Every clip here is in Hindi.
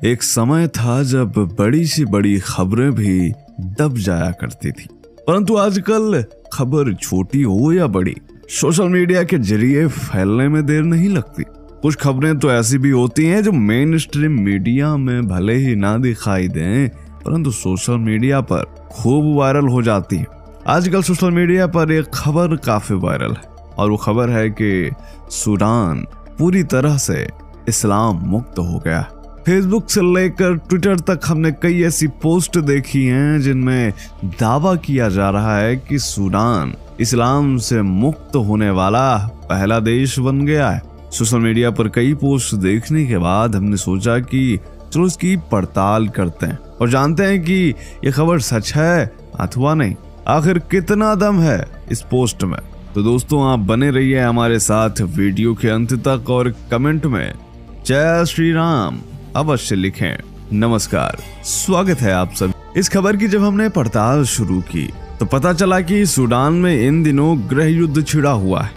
एक समय था जब बड़ी सी बड़ी खबरें भी दब जाया करती थी, परंतु आजकल खबर छोटी हो या बड़ी, सोशल मीडिया के जरिए फैलने में देर नहीं लगती। कुछ खबरें तो ऐसी भी होती हैं जो मेन स्ट्रीम मीडिया में भले ही ना दिखाई दें, परंतु सोशल मीडिया पर खूब वायरल हो जाती हैं। आजकल सोशल मीडिया पर एक खबर काफी वायरल है और वो खबर है कि सूडान पूरी तरह से इस्लाम मुक्त हो गया। फेसबुक से लेकर ट्विटर तक हमने कई ऐसी पोस्ट देखी हैं जिनमें दावा किया जा रहा है कि सूडान इस्लाम से मुक्त होने वाला पहला देश बन गया है। सोशल मीडिया पर कई पोस्ट देखने के बाद हमने सोचा कि चलो इसकी पड़ताल करते हैं और जानते हैं कि ये खबर सच है अथवा नहीं, आखिर कितना दम है इस पोस्ट में। तो दोस्तों, आप बने रहिए हमारे साथ वीडियो के अंत तक और कमेंट में जय श्री राम अवश्य लिखें। नमस्कार, स्वागत है आप सब। इस खबर की जब हमने पड़ताल शुरू की तो पता चला कि सूडान में इन दिनों गृह युद्ध छिड़ा हुआ है।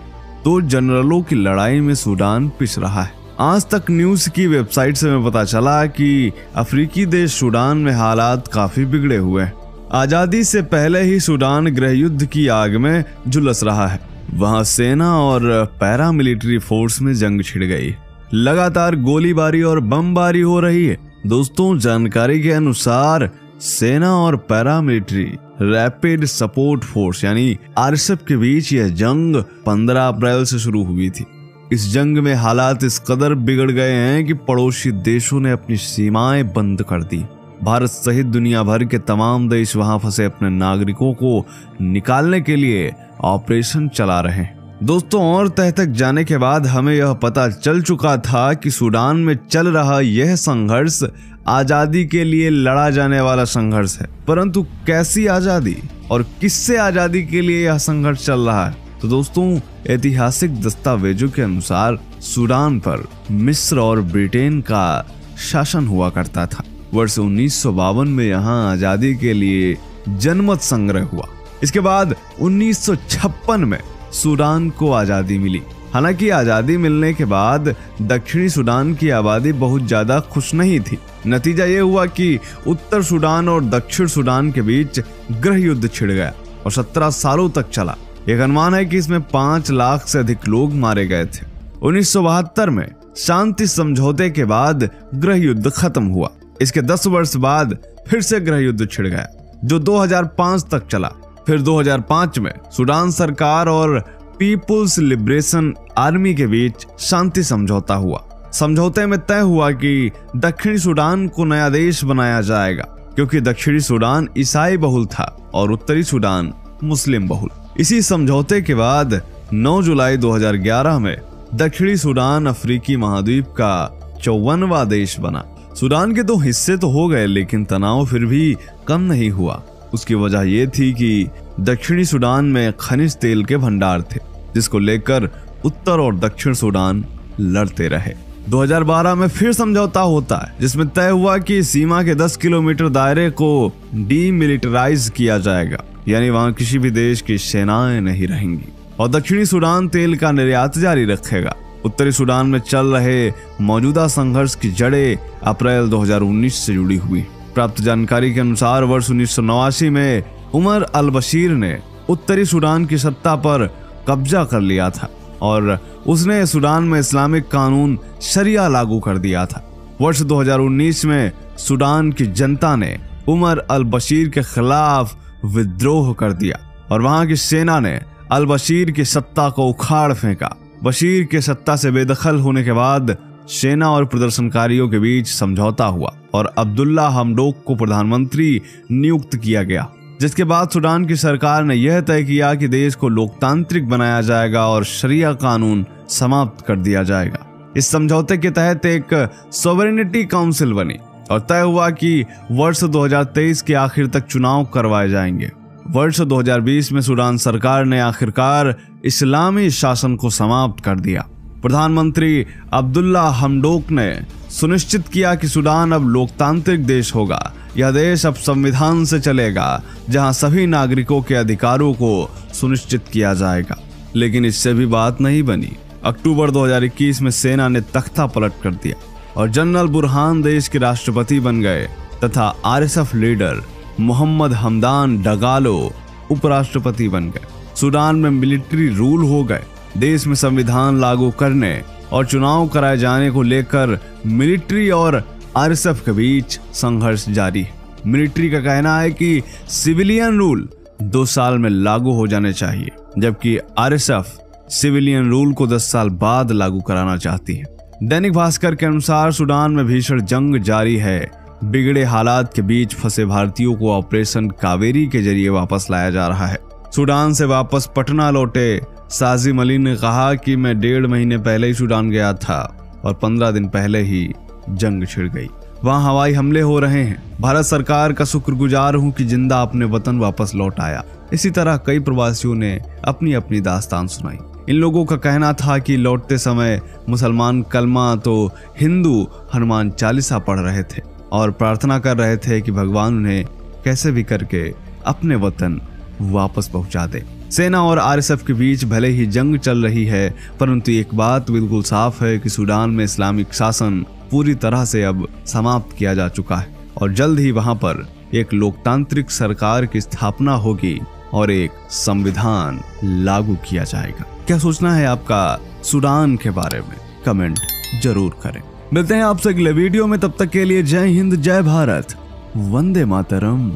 दो जनरलों की लड़ाई में सूडान पिस रहा है। आज तक न्यूज की वेबसाइट से हमें पता चला कि अफ्रीकी देश सूडान में हालात काफी बिगड़े हुए हैं। आजादी से पहले ही सूडान गृह युद्ध की आग में झुलस रहा है। वहां सेना और पैरामिलिट्री फोर्स में जंग छिड़ गई। लगातार गोलीबारी और बमबारी हो रही है। दोस्तों, जानकारी के अनुसार सेना और पैरामिलिट्री रैपिड सपोर्ट फोर्स यानी आरएसएफ के बीच यह जंग 15 अप्रैल से शुरू हुई थी। इस जंग में हालात इस कदर बिगड़ गए हैं कि पड़ोसी देशों ने अपनी सीमाएं बंद कर दी। भारत सहित दुनिया भर के तमाम देश वहां फंसे अपने नागरिकों को निकालने के लिए ऑपरेशन चला रहे हैं। दोस्तों, और तह तक जाने के बाद हमें यह पता चल चुका था कि सूडान में चल रहा यह संघर्ष आजादी के लिए लड़ा जाने वाला संघर्ष है। परंतु कैसी आजादी और किससे आजादी के लिए यह संघर्ष चल रहा है? तो दोस्तों, ऐतिहासिक दस्तावेजों के अनुसार सूडान पर मिस्र और ब्रिटेन का शासन हुआ करता था। वर्ष 1952 में यहाँ आजादी के लिए जनमत संग्रह हुआ। इसके बाद 1956 में सूडान को आजादी मिली। हालांकि आजादी मिलने के बाद दक्षिणी सूडान की आबादी बहुत ज्यादा खुश नहीं थी। नतीजा ये हुआ कि उत्तर सूडान और दक्षिण सूडान के बीच गृह युद्ध छिड़ गया और 17 सालों तक चला। एक अनुमान है कि इसमें 5 लाख से अधिक लोग मारे गए थे। 1972 में शांति समझौते के बाद गृह युद्ध खत्म हुआ। इसके 10 वर्ष बाद फिर से गृह युद्ध छिड़ गया जो 2005 तक चला। फिर 2005 में सूडान सरकार और पीपुल्स लिबरेशन आर्मी के बीच शांति समझौता हुआ। समझौते में तय हुआ कि दक्षिणी सूडान को नया देश बनाया जाएगा क्योंकि दक्षिणी सूडान ईसाई बहुल था और उत्तरी सूडान मुस्लिम बहुल। इसी समझौते के बाद 9 जुलाई 2011 में दक्षिणी सूडान अफ्रीकी महाद्वीप का 54वां देश बना। सूडान के 2 हिस्से तो हो गए, लेकिन तनाव फिर भी कम नहीं हुआ। उसकी वजह यह थी कि दक्षिणी सूडान में खनिज तेल के भंडार थे, जिसको लेकर उत्तर और दक्षिण सूडान लड़ते रहे। 2012 में फिर समझौता होता है जिसमें तय हुआ कि सीमा के 10 किलोमीटर दायरे को डीमिलिटराइज किया जाएगा, यानी वहां किसी भी देश की सेनाएं नहीं रहेंगी और दक्षिणी सूडान तेल का निर्यात जारी रखेगा। उत्तरी सूडान में चल रहे मौजूदा संघर्ष की जड़ें अप्रैल 2019 से जुड़ी हुई। प्राप्त जानकारी के अनुसार वर्ष 1989 में उमर अल बशीर ने उत्तरी सूडान की सत्ता पर कब्जा कर लिया था और उसने सूडान में इस्लामिक कानून शरिया लागू कर दिया था। वर्ष 2019 में सूडान की जनता ने उमर अल बशीर के खिलाफ विद्रोह कर दिया और वहां की सेना ने अल बशीर की सत्ता को उखाड़ फेंका। बशीर के सत्ता से बेदखल होने के बाद सेना और प्रदर्शनकारियों के बीच समझौता हुआ और अब्दुल्ला हमडोक को प्रधानमंत्री नियुक्त किया गया, जिसके बाद सूडान की सरकार ने यह तय किया कि देश को लोकतांत्रिक बनाया जाएगा और शरिया कानून समाप्त कर दिया जाएगा। इस समझौते के तहत एक सॉवरेनिटी काउंसिल बनी और तय हुआ कि वर्ष 2023 के आखिर तक चुनाव करवाए जाएंगे। वर्ष 2020 में सूडान सरकार ने आखिरकार इस्लामी शासन को समाप्त कर दिया। प्रधानमंत्री अब्दुल्ला हमडोक ने सुनिश्चित किया कि सूडान अब लोकतांत्रिक देश होगा। यह देश अब संविधान से चलेगा जहां सभी नागरिकों के अधिकारों को सुनिश्चित किया जाएगा। लेकिन इससे भी बात नहीं बनी। अक्टूबर 2021 में सेना ने तख्ता पलट कर दिया और जनरल बुरहान देश के राष्ट्रपति बन गए तथा आरएसएफ लीडर मोहम्मद हमदान डगालो उपराष्ट्रपति बन गए। सूडान में मिलिट्री रूल हो गए। देश में संविधान लागू करने और चुनाव कराए जाने को लेकर मिलिट्री और आरएसएफ के बीच संघर्ष जारी है। मिलिट्री का कहना है कि सिविलियन रूल 2 साल में लागू हो जाने चाहिए, जबकि आरएसएफ सिविलियन रूल को 10 साल बाद लागू कराना चाहती है। दैनिक भास्कर के अनुसार सूडान में भीषण जंग जारी है। बिगड़े हालात के बीच फंसे भारतीयों को ऑपरेशन कावेरी के जरिए वापस लाया जा रहा है। सूडान से वापस पटना लौटे साजिम अली ने कहा कि मैं 1.5 महीने पहले ही सूडान गया था और 15 दिन पहले ही जंग छिड़ गई। वहां हवाई हमले हो रहे हैं। भारत सरकार का शुक्रगुजार हूं कि जिंदा अपने वतन वापस लौट आया। इसी तरह कई प्रवासियों ने अपनी अपनी दास्तान सुनाई। इन लोगों का कहना था कि लौटते समय मुसलमान कलमा तो हिंदू हनुमान चालीसा पढ़ रहे थे और प्रार्थना कर रहे थे कि भगवान उन्हें कैसे भी करके अपने वतन वापस पहुंचा दे। सेना और आरएसएफ के बीच भले ही जंग चल रही है, परंतु एक बात बिल्कुल साफ है कि सूडान में इस्लामिक शासन पूरी तरह से अब समाप्त किया जा चुका है और जल्द ही वहां पर एक लोकतांत्रिक सरकार की स्थापना होगी और एक संविधान लागू किया जाएगा। क्या सोचना है आपका सूडान के बारे में? कमेंट जरूर करें। मिलते हैं आपसे अगले वीडियो में, तब तक के लिए जय हिंद, जय भारत, वंदे मातरम।